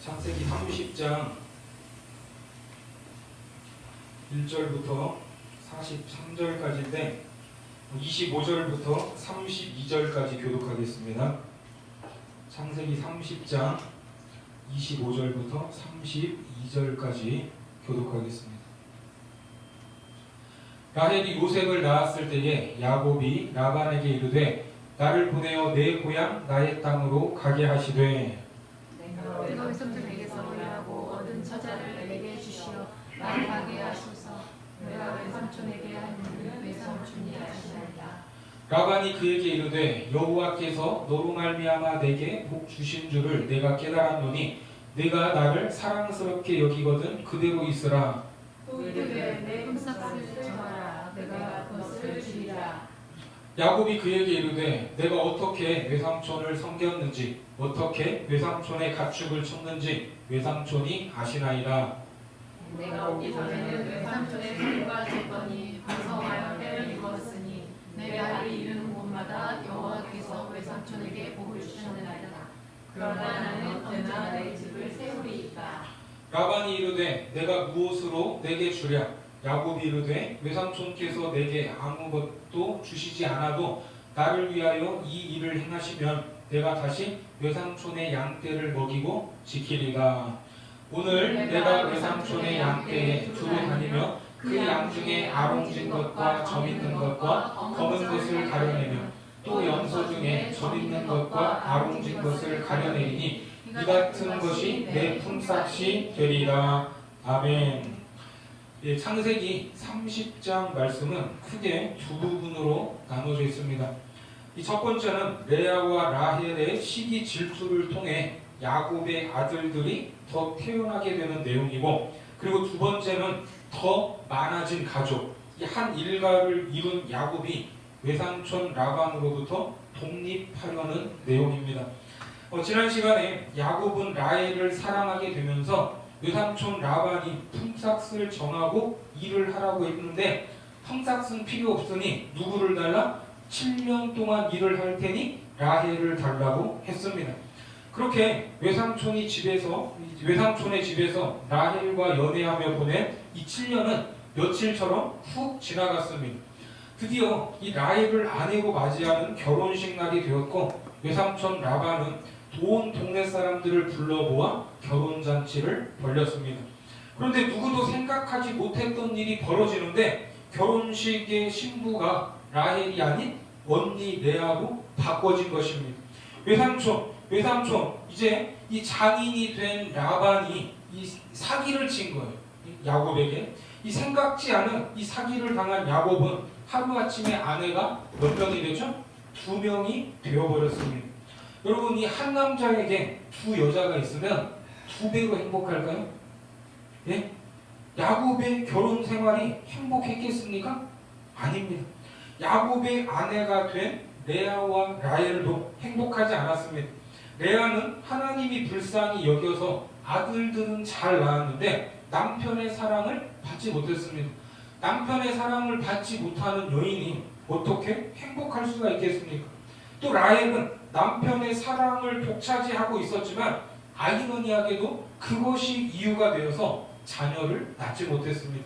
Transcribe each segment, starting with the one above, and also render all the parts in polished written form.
창세기 30장 1절부터 43절까지인데 25절부터 32절까지 교독하겠습니다. 창세기 30장 25절부터 32절까지 교독하겠습니다. 라헬이 요셉을 낳았을 때에 야곱이 라반에게 이르되 나를 보내어 내 고향 나의 땅으로 가게 하시되 내가 외삼촌에게서 일하고 얻은 처자를 내게 주시어 나를 가게 하소서. 내가 외삼촌에게 한 일은 외삼촌이 하시나이다. 라반이 그에게 이르되 여호와께서 너로 말미암아 내게 복 주신 줄을 내가 깨달았노니 내가 나를 사랑스럽게 여기거든 그대로 있으라. 또 이르되 내 품삯을 정하라. 내가 그것을 주리라. 야곱이 그에게 이르되 내가 어떻게 외삼촌을 섬겼는지 어떻게 외삼촌의 가축을 쳤는지 외삼촌이 아시나이다. 내가 오기 전에는 외삼촌의 소리가 듣더니 반성하여 때를 입었으니 내 발이 이르는 곳마다 여호와께서 외삼촌에게 복을 주셨느니라. 그러나 나는 언제나 내 집을 세우리이다. 라반이 이르되 내가 무엇으로 내게 주랴. 야곱이 이르되 외삼촌께서 내게 아무것도 주시지 않아도 나를 위하여 이 일을 행하시면 내가 다시 외삼촌의 양떼를 먹이고 지키리라. 오늘 내가 외삼촌의 양떼에 두루 다니며 그 양 중에 아롱진 것과 점 있는 것과 검은 것을 가려내며 또 염소 중에 점 있는 것과 아롱진 것을 가려내리니 이 같은 것이 내 품삯이 되리라. 아멘. 예, 창세기 30장 말씀은 크게 두 부분으로 나눠져 있습니다. 이 첫 번째는 레아와 라헬의 시기 질투를 통해 야곱의 아들들이 더 태어나게 되는 내용이고, 그리고 두 번째는 더 많아진 가족, 이 한 일가를 이룬 야곱이 외삼촌 라반으로부터 독립하려는 내용입니다. 지난 시간에 야곱은 라헬을 사랑하게 되면서 외삼촌 라반이 품삯을 정하고 일을 하라고 했는데 품삯은 필요 없으니 누구를 달라? 7년 동안 일을 할 테니 라헬을 달라고 했습니다. 그렇게 외삼촌의 집에서 라헬과 연애하며 보낸 이 7년은 며칠처럼 훅 지나갔습니다. 드디어 이 라헬을 아내로 맞이하는 결혼식 날이 되었고 외삼촌 라반은 온 동네 사람들을 불러모아 결혼잔치를 벌였습니다. 그런데 누구도 생각하지 못했던 일이 벌어지는데 결혼식의 신부가 라헬이 아닌 언니 레아로 바꿔진 것입니다. 외삼촌 이제 이 장인이 된 라반이 이 사기를 친 거예요. 야곱에게. 이 생각지 않은 이 사기를 당한 야곱은 하루아침에 아내가 몇 명이 되죠? 2명이 되어버렸습니다. 여러분, 이 한 남자에게 두 여자가 있으면 2배로 행복할까요? 예? 야곱의 결혼 생활이 행복했겠습니까? 아닙니다. 야곱의 아내가 된 레아와 라헬도 행복하지 않았습니다. 레아는 하나님이 불쌍히 여겨서 아들들은 잘 낳았는데 남편의 사랑을 받지 못했습니다. 남편의 사랑을 받지 못하는 여인이 어떻게 행복할 수가 있겠습니까? 또 라헬은 남편의 사랑을 독차지하고 있었지만 아이러니하게도 그것이 이유가 되어서 자녀를 낳지 못했습니다.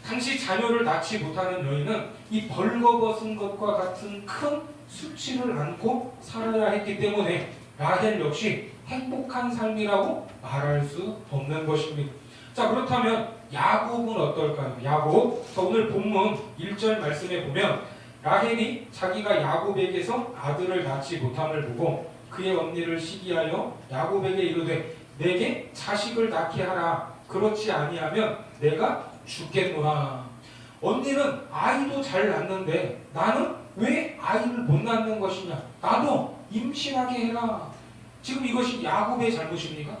당시 자녀를 낳지 못하는 여인은 이 벌거벗은 것과 같은 큰 수치를 안고 살아야 했기 때문에 라헬 역시 행복한 삶이라고 말할 수 없는 것입니다. 자, 그렇다면 야곱은 어떨까요? 야곱, 오늘 본문 1절 말씀에 보면 라헬이 자기가 야곱에게서 아들을 낳지 못함을 보고 그의 언니를 시기하여 야곱에게 이르되 내게 자식을 낳게 하라. 그렇지 아니하면 내가 죽겠노라. 언니는 아이도 잘 낳는데 나는 왜 아이를 못 낳는 것이냐? 나도 임신하게 해라. 지금 이것이 야곱의 잘못입니까?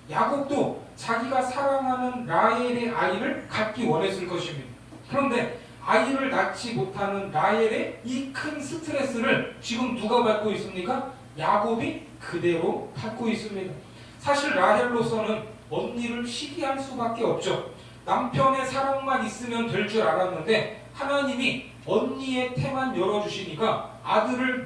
야곱도 자기가 사랑하는 라헬의 아이를 갖기 원했을 것입니다. 그런데 아이를 낳지 못하는 라헬의 이 큰 스트레스를 지금 누가 받고 있습니까? 야곱이 그대로 받고 있습니다. 사실 라헬로서는 언니를 시기할 수밖에 없죠. 남편의 사랑만 있으면 될 줄 알았는데 하나님이 언니의 태만 열어주시니까 아들을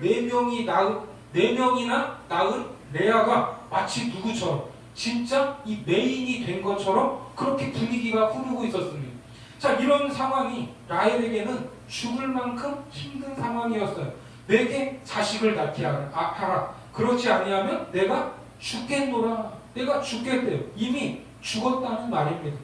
4명이나 낳은 레아가 마치 누구처럼 진짜 이 메인이 된 것처럼 그렇게 분위기가 흐르고 있었습니다. 자, 이런 상황이 라헬에게는 죽을 만큼 힘든 상황이었어요. 내게 자식을 낳게 하라. 그렇지 아니하면 내가 죽겠노라. 내가 죽겠대요. 이미 죽었다는 말입니다.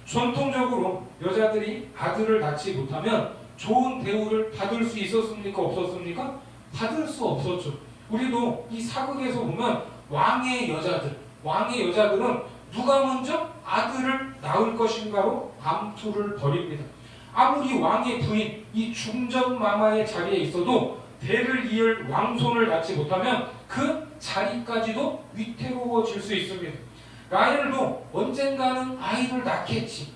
전통적으로 여자들이 아들을 낳지 못하면 좋은 대우를 받을 수 있었습니까? 없었습니까? 받을 수 없었죠. 우리도 이 사극에서 보면 왕의 여자들은 누가 먼저 아들을 낳을 것인가로 암투를 벌입니다. 아무리 왕의 부인, 이 중전마마의 자리에 있어도 대를 이을 왕손을 낳지 못하면 그 자리까지도 위태로워질 수 있습니다. 라헬도 언젠가는 아이를 낳겠지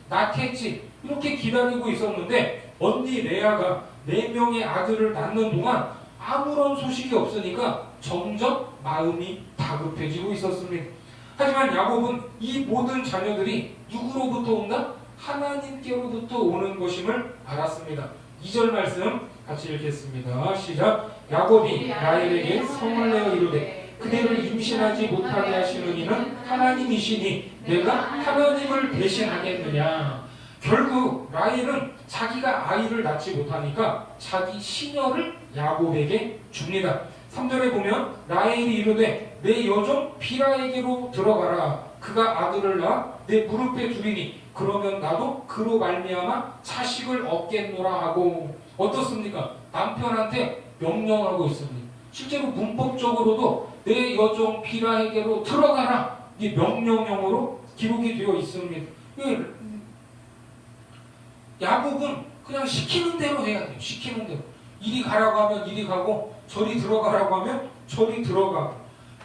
이렇게 기다리고 있었는데 언니 레아가 4명의 아들을 낳는 동안 아무런 소식이 없으니까 점점 마음이 다급해지고 있었습니다. 하지만 야곱은 이 모든 자녀들이 누구로부터 온다? 하나님께로부터 오는 것임을 알았습니다. 2절 말씀 같이 읽겠습니다. 시작. 야곱이 라헬에게 성을 내어 이르되 그대를 임신하지 못하게 하시는 이는 하나님이시니 내가 하나님을 대신하겠느냐. 결국 라헬은 자기가 아이를 낳지 못하니까 자기 시녀를 야곱에게 줍니다. 3절에 보면 라헬이 이르되 내 여종 비라에게로 들어가라. 그가 아들을 낳아 내 무릎에 두리니 그러면 나도 그로 말미암아 자식을 얻겠노라 하고. 어떻습니까? 남편한테 명령하고 있습니다. 실제로 문법적으로도 내 여종 비라에게로 들어가라. 이 명령형으로 기록이 되어 있습니다. 야곱은 그냥 시키는 대로 해야 돼요. 시키는 대로. 이리 가라고 하면 이리 가고 저리 들어가라고 하면 저리 들어가고.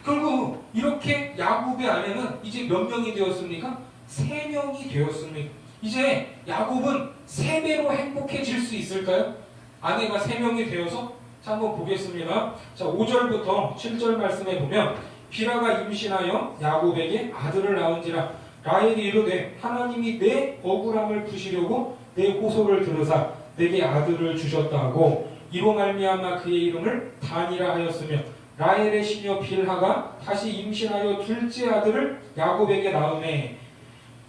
결국 이렇게 야곱의 아내는 이제 몇 명이 되었습니까? 3명이 되었습니다. 이제 야곱은 3배로 행복해질 수 있을까요? 아내가 3명이 되어서 자, 한번 보겠습니다. 자, 5절부터 7절 말씀에 보면 비라가 임신하여 야곱에게 아들을 낳은지라 라헬이 이르되 하나님이 내 억울함을 푸시려고 내 호소를 들으사 내게 아들을 주셨다 하고 이로 말미암아 그의 이름을 단이라 하였으며 라헬의 시녀 빌하가 다시 임신하여 둘째 아들을 야곱에게 낳으매.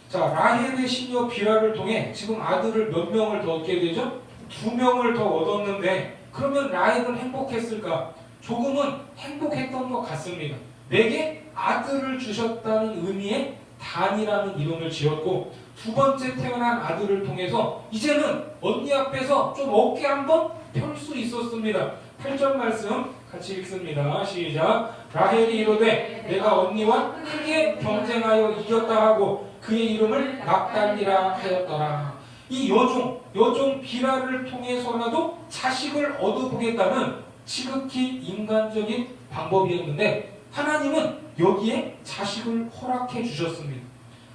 자, 라헬의 시녀 빌하를 통해 지금 아들을 몇 명을 더 얻게 되죠? 2명을 더 얻었는데 그러면 라헬은 행복했을까? 조금은 행복했던 것 같습니다. 내게 아들을 주셨다는 의미의 단이라는 이름을 지었고 두 번째 태어난 아들을 통해서 이제는 언니 앞에서 좀 어깨 한번 펼 수 있었습니다. 8절 말씀 같이 읽습니다. 시작. 라헬이 이르되 내가 언니와 크게 경쟁하여 이겼다 하고 그의 이름을 납달리라 하였더라. 이 여종 비라를 통해서라도 자식을 얻어보겠다는 지극히 인간적인 방법이었는데 하나님은 여기에 자식을 허락해 주셨습니다.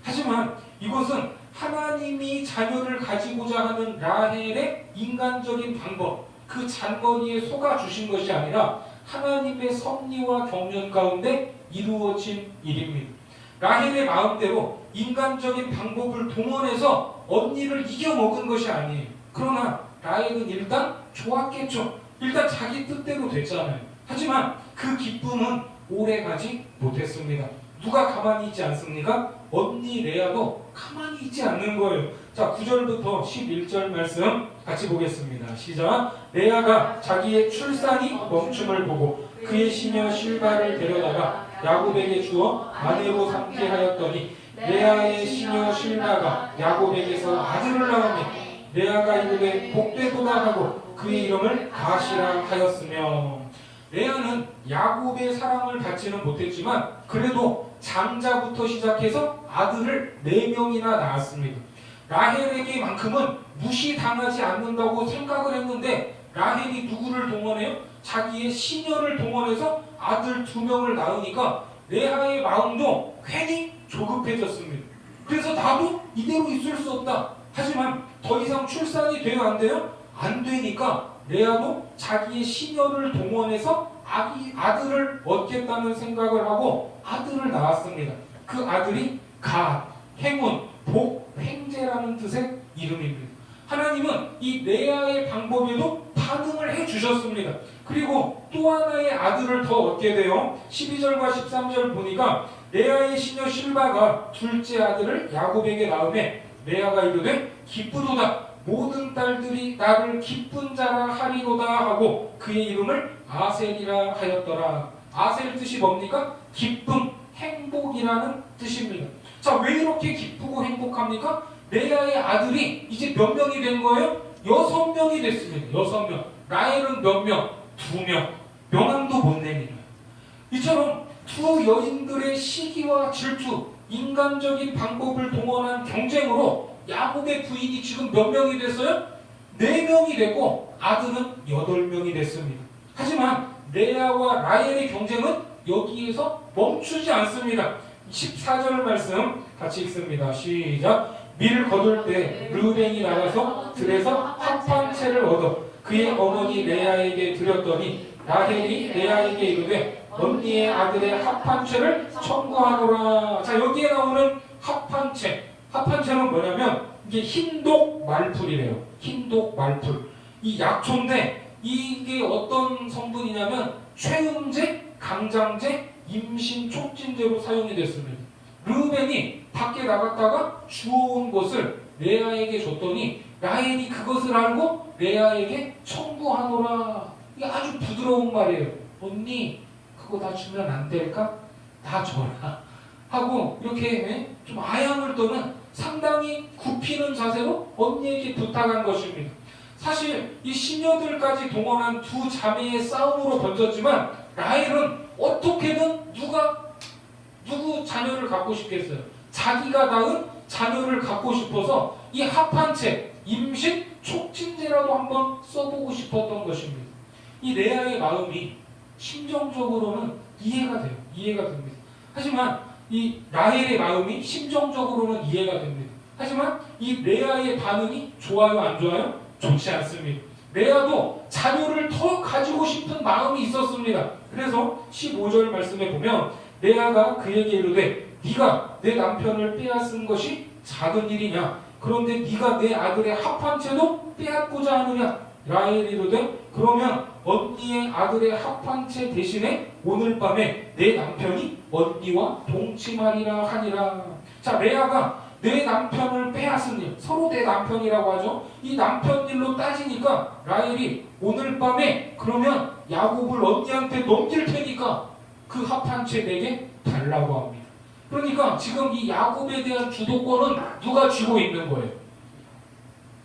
하지만 이것은 하나님이 자녀를 가지고자 하는 라헬의 인간적인 방법, 그 잔머리에 속아 주신 것이 아니라 하나님의 섭리와 경륜 가운데 이루어진 일입니다. 라헬의 마음대로 인간적인 방법을 동원해서 언니를 이겨먹은 것이 아니에요. 그러나 라헬은 일단 좋았겠죠. 일단 자기 뜻대로 됐잖아요. 하지만 그 기쁨은 오래가지 못했습니다. 누가 가만히 있지 않습니까? 언니 레아도 가만히 있지 않는 거예요. 자, 9절부터 11절 말씀 같이 보겠습니다. 시작. 레아가 자기의 출산이 멈춤을 보고 그의 시녀 실바를 데려다가 야곱에게 주어 아내로 삼게 하였더니 레아의 시녀 실바가 야곱에게서 아들을 낳으며 레아가 이르되 복되도다 하고 그의 이름을 가시라 하였으며. 레아는 야곱의 사랑을 받지는 못했지만 그래도 장자부터 시작해서 아들을 4명이나 낳았습니다. 라헬에게만큼은 무시당하지 않는다고 생각을 했는데 라헬이 누구를 동원해요? 자기의 시녀를 동원해서 아들 2명을 낳으니까 레아의 마음도 괜히 조급해졌습니다. 그래서 나도 이대로 있을 수 없다. 하지만 더 이상 출산이 돼요? 안 돼요? 안 되니까 레아도 자기의 시녀를 동원해서 아들을 얻겠다는 생각을 하고 아들을 낳았습니다. 그 아들이 갓, 행운, 복, 횡재라는 뜻의 이름입니다. 하나님은 이 레아의 방법에도 반응을 해주셨습니다. 그리고 또 하나의 아들을 더 얻게 돼요. 12절과 13절 보니까 레아의 시녀 실바가 둘째 아들을 야곱에게 낳음에 레아가 이르되 기쁘도다 모든 딸들이 나를 기쁜 자라 하리로다 하고 그의 이름을 아셀이라 하였더라. 아셀 뜻이 뭡니까? 기쁨, 행복이라는 뜻입니다. 자, 왜 이렇게 기쁘고 행복합니까? 레아의 아들이 이제 몇 명이 된 거예요? 6명이 됐습니다. 6명. 라헬은 몇 명? 2명. 명함도 못 내밀어요. 이처럼 두 여인들의 시기와 질투, 인간적인 방법을 동원한 경쟁으로 야곱의 부인이 지금 몇 명이 됐어요? 4명이 됐고 아들은 8명이 됐습니다. 하지만 레아와 라헬의 경쟁은 여기에서 멈추지 않습니다. 14절 말씀 같이 읽습니다. 시작. 밀을 거둘 때 르우벤이 나가서 들에서 합한 채를 얻어 그의 어머니 레아에게 드렸더니 라헬이 레아에게 이르되 언니의 아들의 합한 채를 청구하노라. 자, 여기에 나오는 합한 채. 합한 채는 뭐냐면 이게 흰독 말풀이래요. 흰독 말풀. 이 약초인데 이게 어떤 성분이냐면 최음제, 강장제, 임신 촉진제로 사용이 됐습니다. 르우벤이 밖에 나갔다가 주워온 것을 레아에게 줬더니 라헬이 그것을 알고 레아에게 청구하노라. 이게 아주 부드러운 말이에요. 언니 그거 나 주면 안 될까? 나 줘라 하고 이렇게 좀 아양을 떠는 상당히 굽히는 자세로 언니에게 부탁한 것입니다. 사실 이 시녀들까지 동원한 두 자매의 싸움으로 번졌지만 라헬은 어떻게든 누구 자녀를 갖고 싶겠어요. 자기가 낳은 자녀를 갖고 싶어서 이 합한 채 임신 촉진제라도 한번 써보고 싶었던 것입니다. 이 레아의 마음이 심정적으로는 이해가 돼요. 이해가 됩니다. 하지만 이 라헬의 마음이 심정적으로는 이해가 됩니다. 하지만 이 레아의 반응이 좋아요, 안 좋아요? 좋지 않습니다. 레아도 자녀를 더 가지고 싶은 마음이 있었습니다. 그래서 15절 말씀에 보면 레아가 그에게 이르되 네가 내 남편을 빼앗은 것이 작은 일이냐? 그런데 네가 내 아들의 합한 채도 빼앗고자 하느냐? 라헬이 이르되 그러면 언니의 아들의 합한 채 대신에 오늘 밤에 내 남편이 언니와 동침하리라 하니라. 자, 레아가 내 남편을 빼앗은 일, 서로 내 남편이라고 하죠. 이 남편 일로 따지니까 라헬이 오늘 밤에 그러면 야곱을 언니한테 넘길 테니까 그 합한 채 내게 달라고 합니다. 그러니까 지금 이 야곱에 대한 주도권은 누가 쥐고 있는 거예요?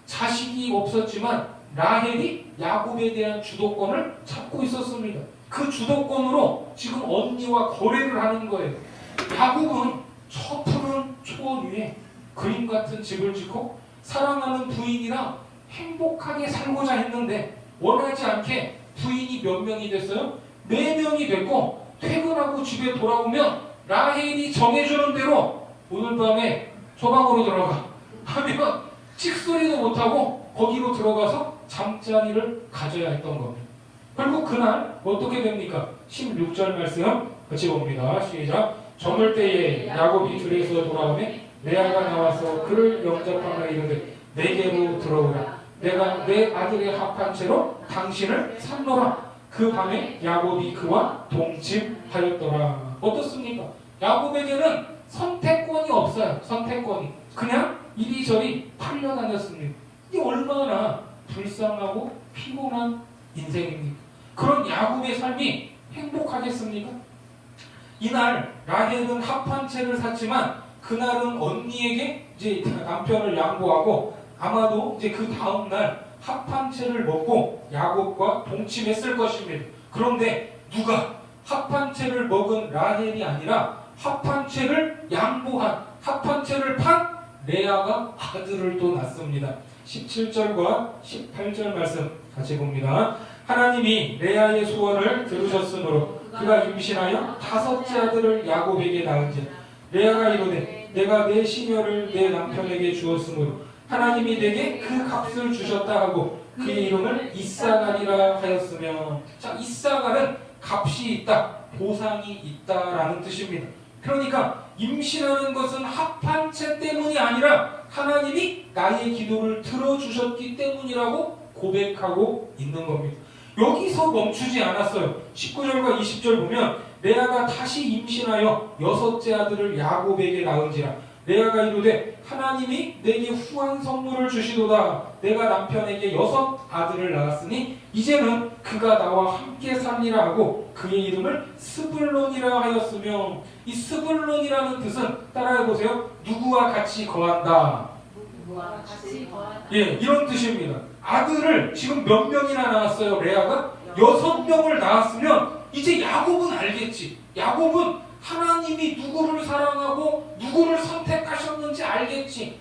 자식이 없었지만 라헬이 야곱에 대한 주도권을 잡고 있었습니다. 그 주도권으로 지금 언니와 거래를 하는 거예요. 야곱은 저 푸른 초원 위에 그림 같은 집을 짓고 사랑하는 부인이랑 행복하게 살고자 했는데 원하지 않게 부인이 몇 명이 됐어요? 4명이 됐고 퇴근하고 집에 돌아오면 라헬이 정해주는 대로 오늘 밤에 저 방으로 들어가 하면 찍소리도 못하고 거기로 들어가서 잠자리를 가져야 했던 겁니다. 결국 그날 어떻게 됩니까? 16절 말씀 같이 봅니다. 시작. 저물 때에 야곱이 들에서 돌아오매 레아가 나와서 그를 영접하며 이르되 내게로 들어오라. 내가 내 아들의 합한 채로 당신을 삼노라. 그 밤에 야곱이 그와 동침하였더라. 어떻습니까? 야곱에게는 선택권이 없어요. 선택권이. 그냥 이리저리 팔려다녔습니다. 이게 얼마나 불쌍하고 피곤한 인생입니까? 그런 야곱의 삶이 행복하겠습니까? 이날 라헬은 합한 채를 샀지만 그날은 언니에게 이제 남편을 양보하고 아마도 이제 그 다음날 합한 채를 먹고 야곱과 동침했을 것입니다. 그런데 누가 합한 채를 먹은 라헬이 아니라 합한 채를 양보한, 합한 채를 판 레아가 아들을 또 낳습니다. 17절과 18절 말씀 같이 봅니다. 하나님이 레아의 소원을 들으셨으므로 그가 임신하여 5째 아들을 야곱에게 낳은지 레아가 이르되 내가 내 시녀를 내 남편에게 주었으므로 하나님이 내게 그 값을 주셨다 하고 그의 이름을 이사갈이라 하였으며. 자, 이사갈은 값이 있다, 보상이 있다라는 뜻입니다. 그러니까 임신하는 것은 합한 채 때문이 아니라 하나님이 나의 기도를 들어주셨기 때문이라고 고백하고 있는 겁니다. 여기서 멈추지 않았어요. 19절과 20절 보면 레아가 다시 임신하여 6째 아들을 야곱에게 낳은지라. 레아가 이르되 하나님이 내게 후한 선물을 주시도다. 내가 남편에게 6 아들을 낳았으니 이제는 그가 나와 함께 살리라 하고 그의 이름을 스불론이라 하였으며, 이 스불론이라는 뜻은 따라해보세요. 누구와 같이 거한다. 누구와 같이 거하다. 예, 이런 뜻입니다. 아들을 지금 몇 명이나 낳았어요? 레아가 6명을 낳았으면 이제 야곱은 알겠지. 야곱은 하나님이 누구를 사랑하고 누구를 선택하셨는지 알겠지.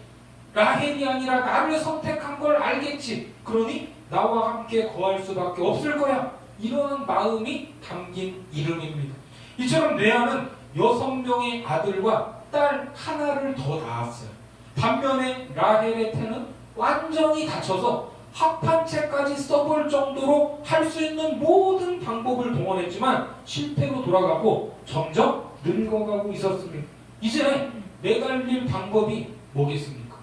라헬이 아니라 나를 선택한 걸 알겠지. 그러니 나와 함께 거할 수밖에 없을 거야. 이러한 마음이 담긴 이름입니다. 이처럼 레아는 6명의 아들과 딸 하나를 더 낳았어요. 반면에 라헬의 태는 완전히 닫혀서 합한채까지 써볼 정도로 할 수 있는 모든 방법을 동원했지만 실패로 돌아가고 점점 늙어가고 있었습니다. 이제 매달릴 방법이 뭐겠습니까?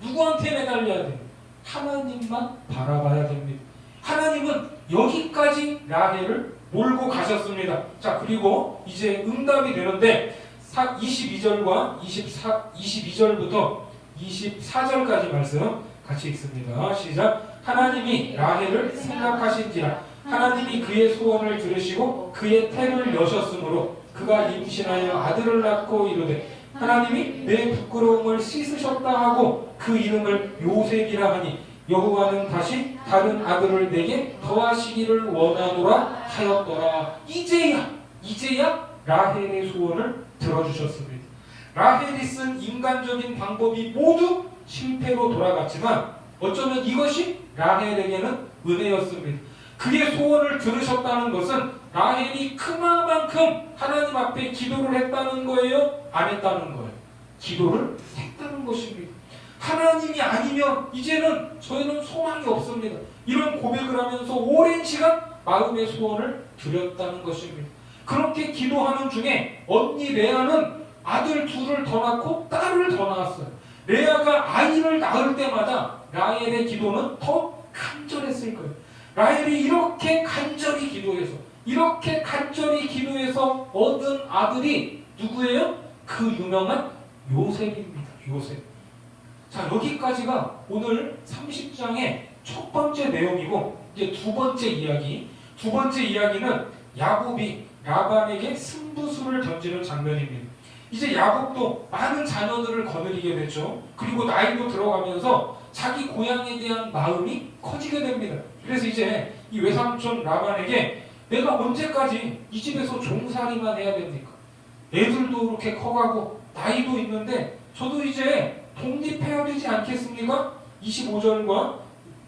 누구한테 매달려야 됩니까? 하나님만 바라봐야 됩니다. 하나님은 여기까지 라헬을 몰고 가셨습니다. 자, 그리고 이제 응답이 되는데 22절과 22절부터 24절까지 말씀 같이 읽습니다. 시작. 하나님이 라헬을 생각하신지라. 하나님이 그의 소원을 들으시고 그의 태를 여셨으므로 그가 임신하여 아들을 낳고 이르되 하나님이 내 부끄러움을 씻으셨다 하고 그 이름을 요셉이라 하니 여호와는 다시 다른 아들을 내게 더하시기를 원하노라 하였더라. 이제야 라헬의 소원을 들어주셨습니다. 라헬이 쓴 인간적인 방법이 모두 실패로 돌아갔지만 어쩌면 이것이 라헬에게는 은혜였습니다. 그의 소원을 들으셨다는 것은 라헬이 그만큼 하나님 앞에 기도를 했다는 거예요? 안 했다는 거예요? 기도를 했다는 것입니다. 하나님이 아니면 이제는 저희는 소망이 없습니다. 이런 고백을 하면서 오랜 시간 마음의 소원을 드렸다는 것입니다. 그렇게 기도하는 중에 언니 레아는 아들 2을 더 낳고 딸을 더 낳았어요. 레아가 아이를 낳을 때마다 라헬의 기도는 더 간절했을 거예요. 라헬이 이렇게 간절히 기도해서 얻은 아들이 누구예요? 그 유명한 요셉입니다. 요셉. 자, 여기까지가 오늘 30장의 첫 번째 내용이고, 이제 두 번째 이야기는 야곱이 라반에게 승부수를 던지는 장면입니다. 이제 야곱도 많은 자녀들을 거느리게 됐죠. 그리고 나이도 들어가면서 자기 고향에 대한 마음이 커지게 됩니다. 그래서 이제 이 외삼촌 라반에게 내가 언제까지 이 집에서 종살이만 해야 됩니까? 애들도 그렇게 커가고 나이도 있는데 저도 이제 독립해야 되지 않겠습니까? 25절과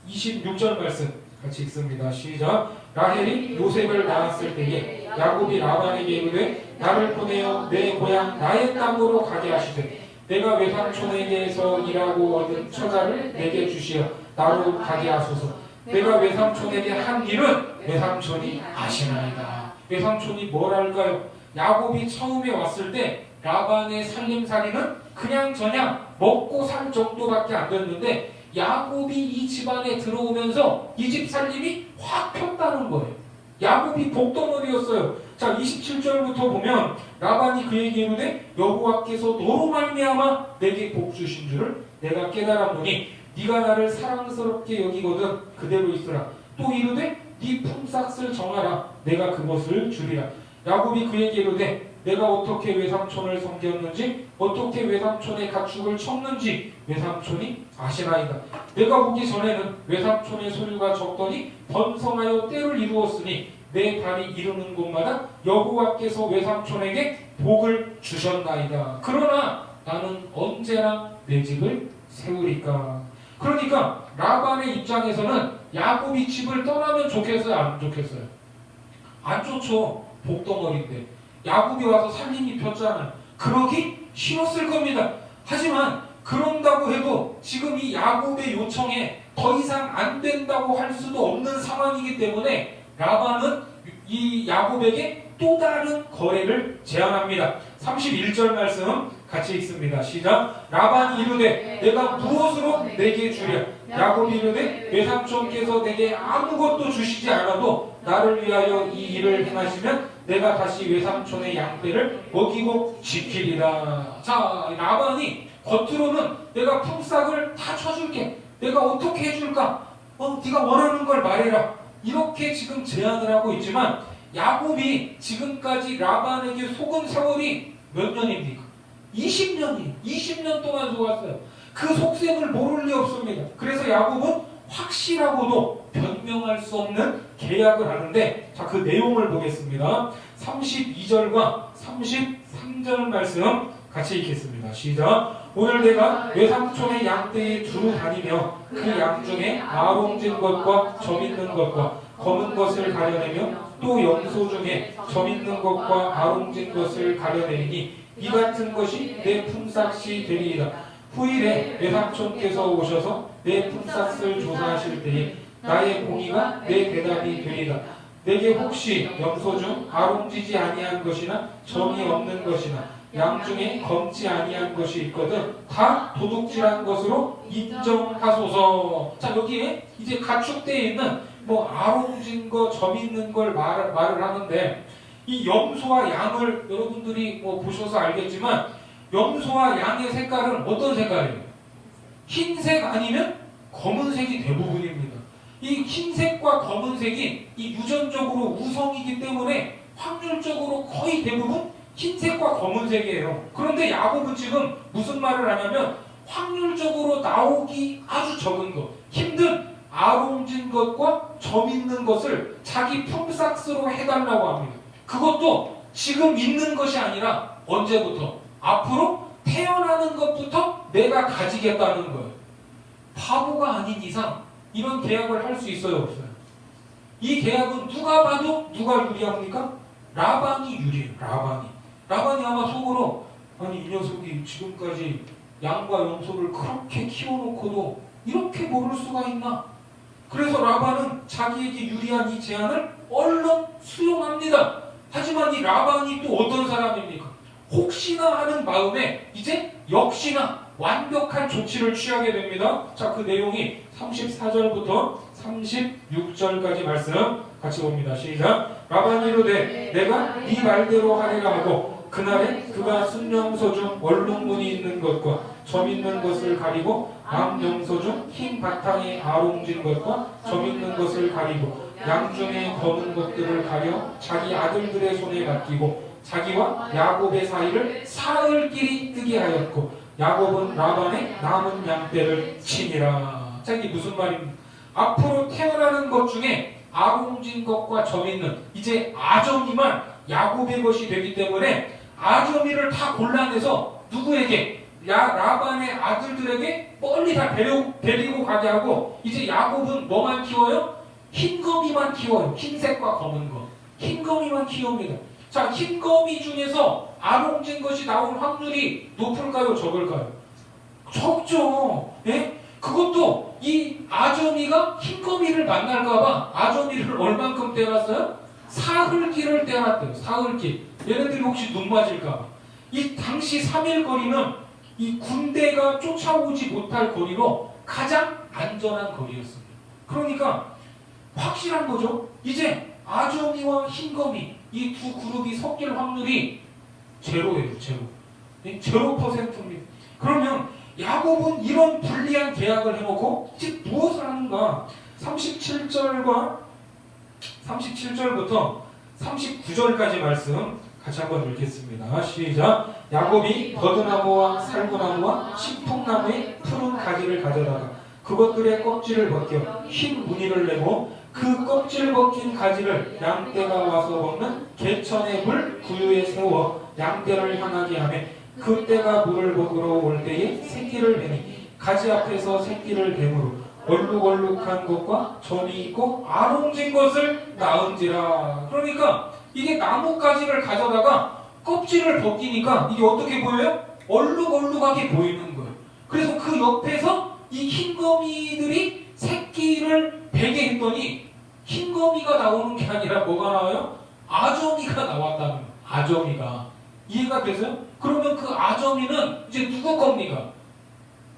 26절 말씀 같이 읽습니다. 시작. 라헬이 요셉을 낳았을 때에 야곱이 라반에게 이르되 나를 보내어 내 고향 나의 땅으로 가게 하시되 내가 외삼촌에게서 일하고 얻은 처자를 내게 주시어 나로 가게 하소서. 내가 외삼촌에게 한 일은 외삼촌이 아시나이다. 외삼촌이 뭘 알까요? 야곱이 처음에 왔을 때 라반의 살림살이는 그냥저냥 먹고 살 정도밖에 안 됐는데 야곱이 이 집안에 들어오면서 이 집 살림이 확 폈다는 거예요. 야곱이 복덩어리였어요. 자, 27절부터 보면 라반이 그에게 이르되 여호와께서 너로 말미암아 내게 복 주신 줄을 내가 깨달았노니 네가 나를 사랑스럽게 여기거든 그대로 있으라. 또 이르되 네 품삯을 정하라. 내가 그것을 주리라. 야곱이 그에게 이르되 내가 어떻게 외삼촌을 섬겼는지 어떻게 외삼촌의 가축을 쳤는지 외삼촌이 아시나이다. 내가 오기 전에는 외삼촌의 소유가 적더니 번성하여 때를 이루었으니 내 발이 이르는 곳마다 여호와께서 외삼촌에게 복을 주셨나이다. 그러나 나는 언제나 내 집을 세우리까. 그러니까 라반의 입장에서는 야곱이 집을 떠나면 좋겠어요? 안 좋겠어요? 안 좋죠. 복덩어리인데 야곱이 와서 살림이 폈잖아요. 그러기 싫었을 겁니다. 하지만 그런다고 해도 지금 이 야곱의 요청에 더 이상 안 된다고 할 수도 없는 상황이기 때문에 라반은 이 야곱에게 또 다른 거래를 제안합니다. 31절 말씀 같이 읽습니다. 시작. 라반이 이르되 내가 무엇으로 내게 주랴. 야곱이 이르되 외삼촌께서 내게 아무것도 주시지 않아도 나를 위하여 이 일을 행하시면 내가 다시 외삼촌의 양떼를 먹이고 지키리라. 자, 라반이 겉으로는 내가 품삯을 다 쳐줄게. 내가 어떻게 해줄까? 네가 원하는 걸 말해라. 이렇게 지금 제안을 하고 있지만 야곱이 지금까지 라반에게 속은 세월이 몇 년입니까? 20년이에요. 20년 동안 속았어요. 그 속셈을 모를 리 없습니다. 그래서 야곱은 확실하고도 변명할 수 없는 계약을 하는데, 자, 그 내용을 보겠습니다. 32절과 33절 말씀 같이 읽겠습니다. 시작. 오늘 내가 외삼촌의 양떼에 두루 다니며 그 양 중에 아롱진 것과 점 있는 것과 검은 것을 가려내며 또 염소 중에 점 있는 것과 아롱진 것을 가려내니 이 같은 것이 내 품삯이 되리이다. 후일에 외삼촌께서 오셔서 내 품삯을 조사하실 때에 나의 공의가 내 대답이 되리이다. 내게 혹시 염소 중 아롱지지 아니한 것이나 점이 없는 것이나 양 중에 검지 아니한 것이 있거든 다 도둑질한 것으로 인정하소서. 자, 여기에 이제 가축대에 있는 아롱진 거, 점 있는 걸 말을 하는데, 이 염소와 양을 여러분들이 보셔서 알겠지만 염소와 양의 색깔은 어떤 색깔이에요? 흰색 아니면 검은색이 대부분입니다. 이 흰색과 검은색이 이 유전적으로 우성이기 때문에 확률적으로 거의 대부분 흰색과 검은색이에요. 그런데 야곱은 지금 무슨 말을 하냐면 확률적으로 나오기 아주 적은 것, 힘든 아롱진 것과 점 있는 것을 자기 품삯으로 해달라고 합니다. 그것도 지금 있는 것이 아니라 언제부터? 앞으로 태어나는 것부터 내가 가지겠다는 거예요. 바보가 아닌 이상 이런 계약을 할 수 있어요, 없어요? 이 계약은 누가 봐도 누가 유리합니까? 라반이 유리해요. 라반이 아마 속으로, 아니 이 녀석이 지금까지 양과 염소를 그렇게 키워놓고도 이렇게 모를 수가 있나? 그래서 라반은 자기에게 유리한 이 제안을 얼른 수용합니다. 하지만 이 라반이 또 어떤 사람입니까? 혹시나 하는 마음에 이제 역시나 완벽한 조치를 취하게 됩니다. 자, 그 내용이 34절부터 36절까지 말씀 같이 봅니다. 시작. 라반이 이르되 내가 네 말대로 하리라 하고 그날에 그가 순염소 중 얼룩무늬 있는 것과 점 있는 것을 가리고 암염소 중 흰 바탕에 아롱진 것과 점 있는 것을 가리고 양 중에 검은 것들을 가려 자기 아들들의 손에 맡기고 자기와 야곱의 사이를 사흘길이 뜨게 하였고 야곱은 라반의 남은 양떼를 치니라. 자, 이게 무슨 말입니까? 앞으로 태어나는 것 중에 아롱진 것과 점 있는 이제 아점이만 야곱의 것이 되기 때문에 아점이를 다 골라내서 누구에게? 라반의 아들들에게 멀리 다 데리고 가게 하고 이제 야곱은 뭐만 키워요? 흰거미만 키워요. 흰색과 검은 거. 흰거미만 키웁니다. 자, 흰거미 중에서 아롱진 것이 나올 확률이 높을까요? 적을까요? 적죠. 예? 그것도 이 아점이가 흰거미를 만날까봐 아점이를 얼만큼 떼놨어요? 사흘길을 떼놨대요. 사흘길. 얘네들이 혹시 눈 맞을까봐. 이 당시 3일 거리는 이 군대가 쫓아오지 못할 거리로 가장 안전한 거리였습니다. 그러니까 확실한 거죠. 이제 아점이와 흰거미 이 두 그룹이 섞일 확률이 제로예요. 제로. 0%입니다. 그러면 야곱은 이런 불리한 계약을 해놓고 이제 무엇을 하는가? 37절부터 39절까지 말씀 같이 한번 읽겠습니다. 시작. 야곱이 버드나무와 살구나무와 식풍나무의 푸른 가지를 가져다가 그것들의 껍질을 벗겨 흰 무늬를 내고 그 껍질 벗긴 가지를 양떼가 와서 먹는 개천의 물 구유에 세워 양떼를 향하게 하며 그때가 물을 먹으러 올 때에 새끼를 베니 가지 앞에서 새끼를 뱀으로 얼룩얼룩한 것과 점이 있고 아롱진 것을 낳은지라. 그러니까 이게 나뭇가지를 가져다가 껍질을 벗기니까 이게 어떻게 보여요? 얼룩얼룩하게 보이는 거예요. 그래서 그 옆에서 이 흰거미들이 새끼를 베게 했더니 흰거미가 나오는 게 아니라 뭐가 나와요? 아점이가 나왔다는 거예요. 아점이가. 이해가 되세요? 그러면 그 아점이는 이제 누구 겁니까?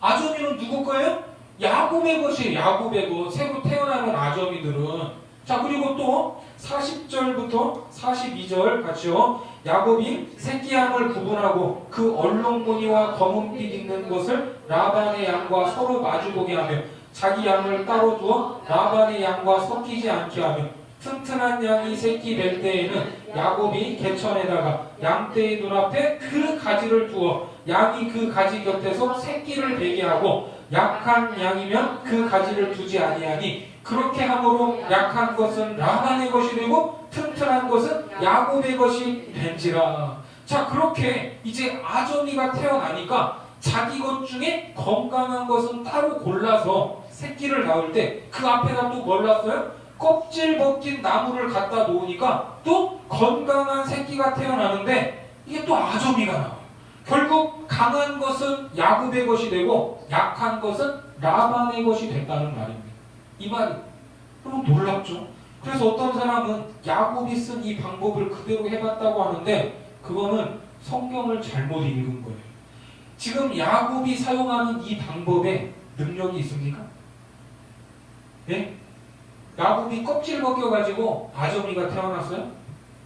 아점이는 누구 거예요? 야곱의 것이에요. 야곱의 것. 새로 태어나는 아점이들은. 자, 그리고 또 40절부터 42절 같이요. 야곱이 새끼 양을 구분하고 그 얼룩무늬와 검은빛 있는 것을 라반의 양과 서로 마주보게 하며 자기 양을 따로 두어 라반의 양과 섞이지 않게 하며 튼튼한 양이 새끼 뵐 때에는 야곱이 개천에다가 양떼의 눈앞에 그 가지를 두어 양이 그 가지 곁에서 새끼를 베게 하고 약한 양이면 그 가지를 두지 아니하니 그렇게 함으로 약한 것은 라반의 것이 되고 튼튼한 것은 야곱의 것이 된지라. 자, 그렇게 이제 아점이가 태어나니까 자기 것 중에 건강한 것은 따로 골라서 새끼를 낳을 때 그 앞에다 또 뭘 놨어요? 껍질 벗긴 나무를 갖다 놓으니까 또 건강한 새끼가 태어나는데 이게 또 아점이가 나와요. 결국 강한 것은 야곱의 것이 되고 약한 것은 라반의 것이 된다는 말입니다. 이 말이 너무 놀랍죠? 그래서 어떤 사람은 야곱이 쓴 이 방법을 그대로 해봤다고 하는데 그거는 성경을 잘못 읽은 거예요. 지금 야곱이 사용하는 이 방법에 능력이 있습니까? 예? 야곱이 껍질 벗겨가지고 아점이가 태어났어요?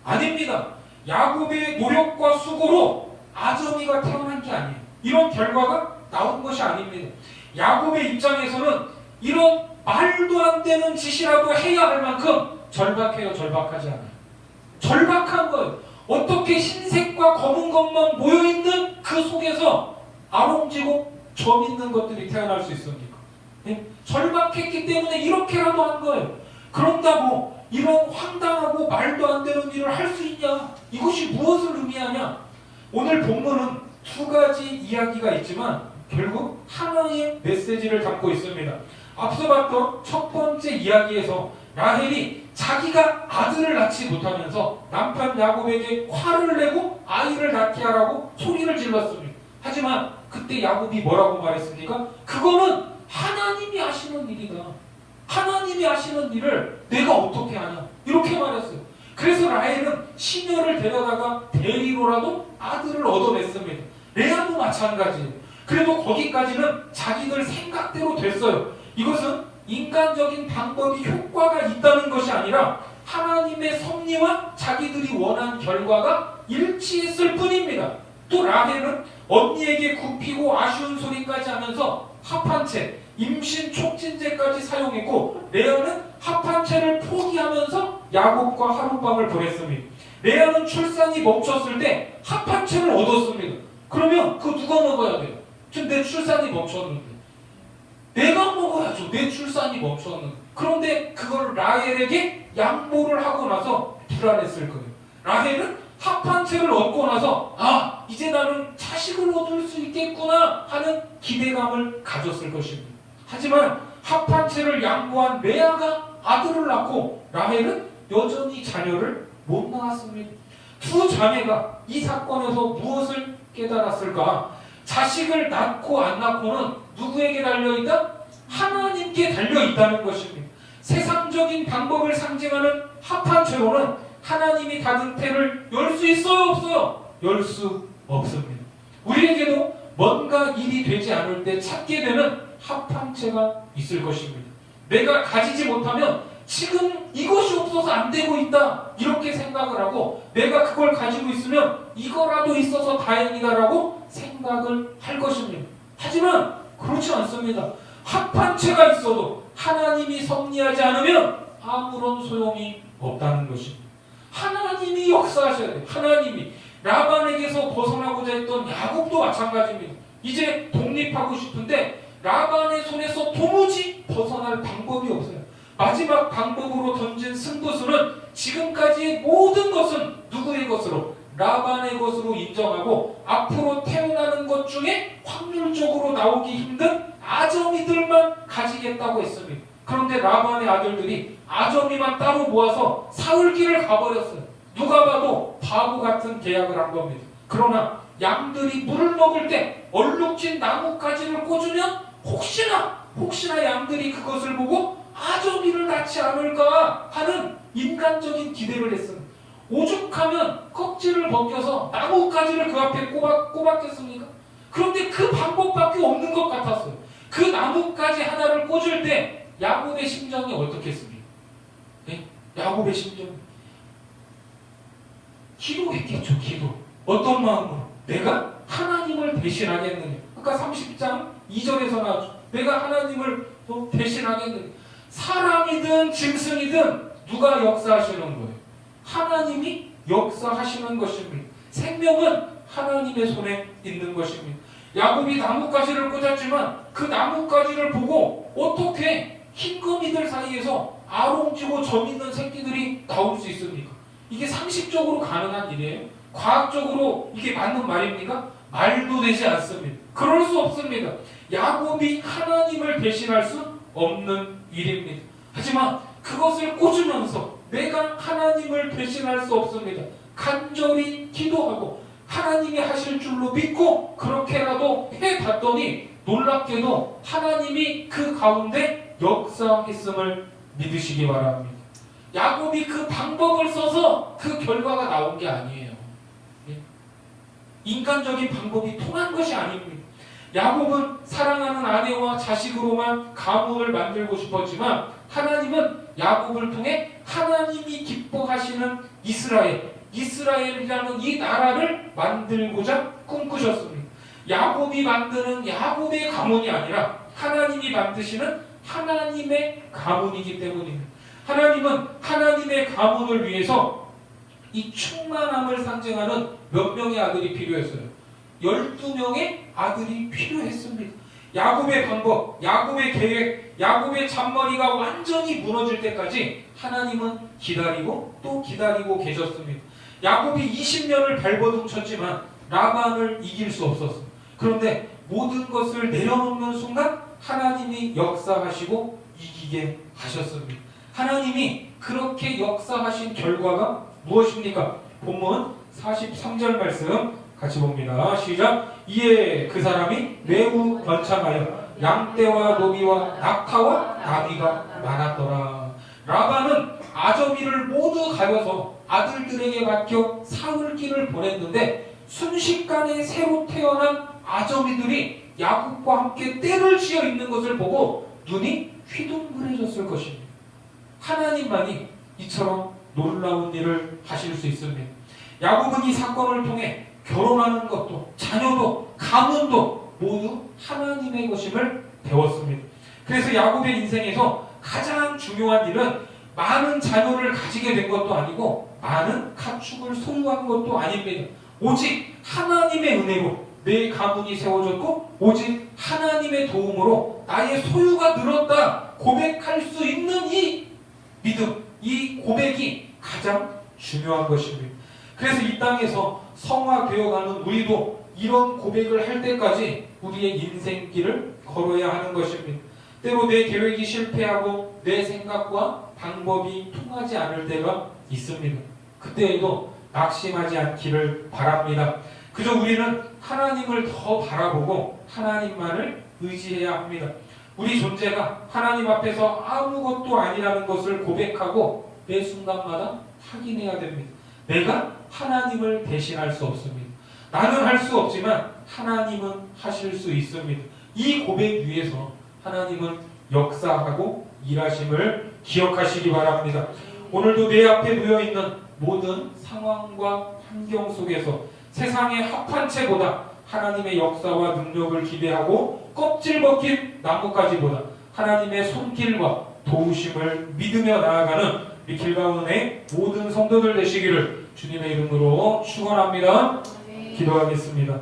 아닙니다. 야곱의 노력과 수고로 아점이가 태어난 게 아니에요. 이런 결과가 나온 것이 아닙니다. 야곱의 입장에서는 이런 말도 안 되는 짓이라도 해야 할 만큼 절박해요, 절박하지 않아요? 절박한 거예요. 어떻게 흰색과 검은 것만 모여있는 그 속에서 아롱지고 점 있는 것들이 태어날 수 있습니까? 예? 절박했기 때문에 이렇게라도 한 거예요. 그런다고 이런 황당하고 말도 안 되는 일을 할 수 있냐? 이것이 무엇을 의미하냐? 오늘 본문은 두 가지 이야기가 있지만 결국 하나의 메시지를 담고 있습니다. 앞서 봤던 첫 번째 이야기에서 라헬이 자기가 아들을 낳지 못하면서 남편 야곱에게 화를 내고 아이를 낳게 하라고 소리를 질렀습니다. 하지만 그때 야곱이 뭐라고 말했습니까? 그거는 하나님이 하시는 일이다. 하나님이 하시는 일을 내가 어떻게 하냐? 이렇게 말했어요. 그래서 라헬은 시녀를 데려다가 데리로라도 아들을 얻어냈습니다. 레아도 마찬가지예요. 그래도 거기까지는 자기들 생각대로 됐어요. 이것은 인간적인 방법이 효과가 있다는 것이 아니라 하나님의 섭리와 자기들이 원한 결과가 일치했을 뿐입니다. 또 라헬은 언니에게 굽히고 아쉬운 소리까지 하면서 합한채, 임신 촉진제까지 사용했고 레아는 합한채를 포기하면서 야곱과 하룻밤을 보냈습니다. 레아는 출산이 멈췄을 때 합한채를 얻었습니다. 그러면 그거 누가 먹어야 돼요? 지금 내 출산이 멈췄는데 내가 먹어야죠. 내 출산이 멈췄는데. 그런데 그걸 라헬에게 양보를 하고 나서 불안했을 거예요. 라헬은 합한채를 얻고 나서 아, 이제 나는 자식을 얻을 수 있겠구나 하는 기대감을 가졌을 것입니다. 하지만 합한채를 양보한 레아가 아들을 낳고 라헬은 여전히 자녀를 못 낳았습니다. 두 자매가 이 사건에서 무엇을 깨달았을까? 자식을 낳고 안 낳고는 누구에게 달려있다? 하나님께 달려있다는 것입니다. 세상적인 방법을 상징하는 합한채로는 하나님이 닫은 태를 열 수 있어요, 없어요? 열 수 없습니다. 우리에게도 뭔가 일이 되지 않을 때 찾게 되는 합한채가 있을 것입니다. 내가 가지지 못하면 지금 이것이 없어서 안 되고 있다 이렇게 생각을 하고 내가 그걸 가지고 있으면 이거라도 있어서 다행이다라고 생각을 할 것입니다. 하지만 그렇지 않습니다. 합한채가 있어도 하나님이 섭리하지 않으면 아무런 소용이 없다는 것입니다. 하나님이 역사하셔야 돼요. 하나님이 라반에게서 벗어나고자 했던 야곱도 마찬가지입니다. 이제 독립하고 싶은데 라반의 손에서 도무지 벗어날 방법이 없어요. 마지막 방법으로 던진 승부수는 지금까지의 모든 것은 누구의 것으로? 라반의 것으로 인정하고 앞으로 태어나는 것 중에 확률적으로 나오기 힘든 아점이들만 가지겠다고 했습니다. 그런데 라반의 아들들이 아점이만 따로 모아서 사흘 길을 가버렸어요. 누가 봐도 바보 같은 계약을 한 겁니다. 그러나 양들이 물을 먹을 때 얼룩진 나뭇가지를 꽂으면 혹시나 양들이 그것을 보고 아점이를 낳지 않을까 하는 인간적인 기대를 했습니다. 오죽하면 껍질을 벗겨서 나뭇가지를 그 앞에 꼽았겠습니까? 그런데 그 방법밖에 없는 것 같았어요. 그 나뭇가지 하나를 꽂을 때 야곱의 심정이 어떻겠습니까? 네? 야곱의 심정 기도했겠죠. 기도. 어떤 마음으로? 내가 하나님을 대신하겠느냐. 아까 30장 2절에서 나왔죠. 내가 하나님을 대신하겠느냐. 사람이든 짐승이든 누가 역사하시는 거예요? 하나님이 역사하시는 것입니다. 생명은 하나님의 손에 있는 것입니다. 야곱이 나뭇가지를 꽂았지만 그 나뭇가지를 보고 어떻게 흰거미들 사이에서 아롱지고 점 있는 새끼들이 나올 수 있습니까? 이게 상식적으로 가능한 일이에요? 과학적으로 이게 맞는 말입니까? 말도 되지 않습니다. 그럴 수 없습니다. 야곱이 하나님을 대신할 수 없는 일입니다. 하지만 그것을 꽂으면서 내가 하나님을 대신할 수 없습니다. 간절히 기도하고 하나님이 하실 줄로 믿고 그렇게라도 해봤더니 놀랍게도 하나님이 그 가운데 역사했음을 믿으시기 바랍니다. 야곱이 그 방법을 써서 그 결과가 나온 게 아니에요. 인간적인 방법이 통한 것이 아닙니다. 야곱은 사랑하는 아내와 자식으로만 가문을 만들고 싶었지만 하나님은 야곱을 통해 하나님이 기뻐하시는 이스라엘이라는 이 나라를 만들고자 꿈꾸셨습니다. 야곱이 만드는 야곱의 가문이 아니라 하나님이 만드시는 하나님의 가문이기 때문입니다. 하나님은 하나님의 가문을 위해서 이 충만함을 상징하는 몇 명의 아들이 필요했어요? 12명의 아들이 필요했습니다. 야곱의 방법, 야곱의 계획, 야곱의 잔머리가 완전히 무너질 때까지 하나님은 기다리고 또 기다리고 계셨습니다. 야곱이 20년을 발버둥 쳤지만 라반을 이길 수 없었어요. 그런데 모든 것을 내려놓는 순간 하나님이 역사하시고 이기게 하셨습니다. 하나님이 그렇게 역사하신 결과가 무엇입니까? 본문 43절 말씀 같이 봅니다. 시작. 이에 그 사람이 매우 번창하여 양떼와 노비와 낙타와 나비가 많았더라. 라반은 아저미를 모두 가려서 아들들에게 맡겨 사흘 길을 보냈는데 순식간에 새로 태어난 아저미들이 야곱과 함께 떼를 지어 있는 것을 보고 눈이 휘둥그레졌을 것입니다. 하나님만이 이처럼 놀라운 일을 하실 수 있습니다. 야곱은 이 사건을 통해 결혼하는 것도 자녀도 가문도 모두 하나님의 것임을 배웠습니다. 그래서 야곱의 인생에서 가장 중요한 일은 많은 자녀를 가지게 된 것도 아니고 많은 가축을 소유한 것도 아닙니다. 오직 하나님의 은혜로 내 가문이 세워졌고 오직 하나님의 도움으로 나의 소유가 늘었다 고백할 수 있는 이 믿음, 이 고백이 가장 중요한 것입니다. 그래서 이 땅에서 성화되어가는 우리도 이런 고백을 할 때까지 우리의 인생길을 걸어야 하는 것입니다. 때로 내 계획이 실패하고 내 생각과 방법이 통하지 않을 때가 있습니다. 그때에도 낙심하지 않기를 바랍니다. 그저 우리는 하나님을 더 바라보고 하나님만을 의지해야 합니다. 우리 존재가 하나님 앞에서 아무것도 아니라는 것을 고백하고 매 순간마다 확인해야 됩니다. 내가 하나님을 대신할 수 없습니다. 나는 할 수 없지만 하나님은 하실 수 있습니다. 이 고백 위에서 하나님은 역사하고 일하심을 기억하시기 바랍니다. 오늘도 내 앞에 놓여있는 모든 상황과 환경 속에서 세상의 합한 채보다 하나님의 역사와 능력을 기대하고 껍질 벗긴 나뭇가지보다 하나님의 손길과 도우심을 믿으며 나아가는 이 길가운의 모든 성도들 되시기를 주님의 이름으로 축원합니다. 기도하겠습니다.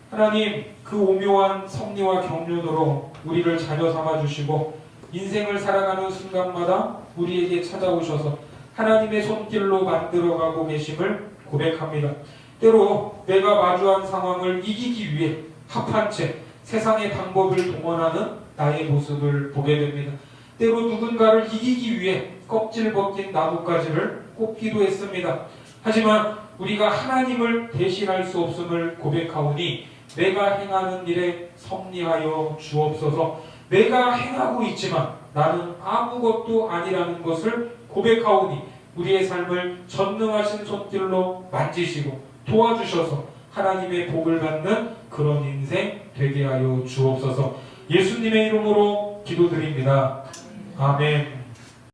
하나님, 그 오묘한 섭리와 경륜으로 우리를 자녀 삼아 주시고 인생을 살아가는 순간마다 우리에게 찾아오셔서 하나님의 손길로 만들어가고 계심을 고백합니다. 때로 내가 마주한 상황을 이기기 위해 합한 채 세상의 방법을 동원하는 나의 모습을 보게 됩니다. 때로 누군가를 이기기 위해 껍질 벗긴 나뭇가지를 꼽기도 했습니다. 하지만 우리가 하나님을 대신할 수 없음을 고백하오니 내가 행하는 일에 섭리하여 주옵소서. 내가 행하고 있지만 나는 아무것도 아니라는 것을 고백하오니 우리의 삶을 전능하신 손길로 만지시고 도와주셔서 하나님의 복을 받는 그런 인생 되게 하여 주옵소서. 예수님의 이름으로 기도드립니다. 아멘.